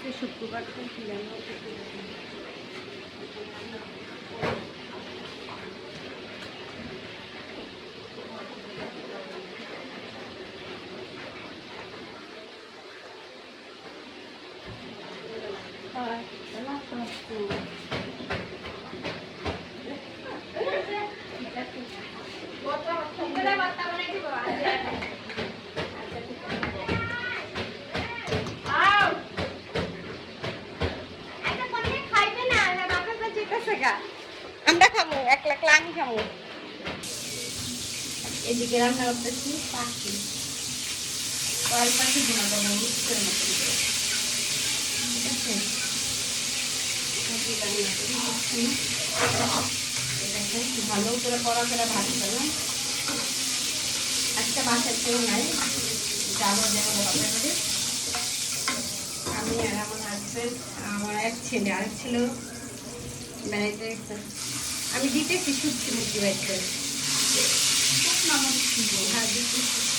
আজকে শুক্রবার তো ছিলাম আমরা খাবো, এক লাখ আমি খাবো। এদিকে রান্না করতেছি পাখি, কয়েল পাখি বোনা দেবো মিক্সের মতো, ঠিক আছে? এটাকে ভালো করে কড়া করে ভাজতে হবে। আজকে বাসার কেউ নাই, যাবো যাবো বাপের বাড়ি। আমি আর আমার হাজবেন্ড, আমার এক ছেলে, আরেক ছিল বেড়াইতে গেছে। আমি দিতেছি সুটকি মুটকি বাইতে, হ্যাঁ দিতেছি।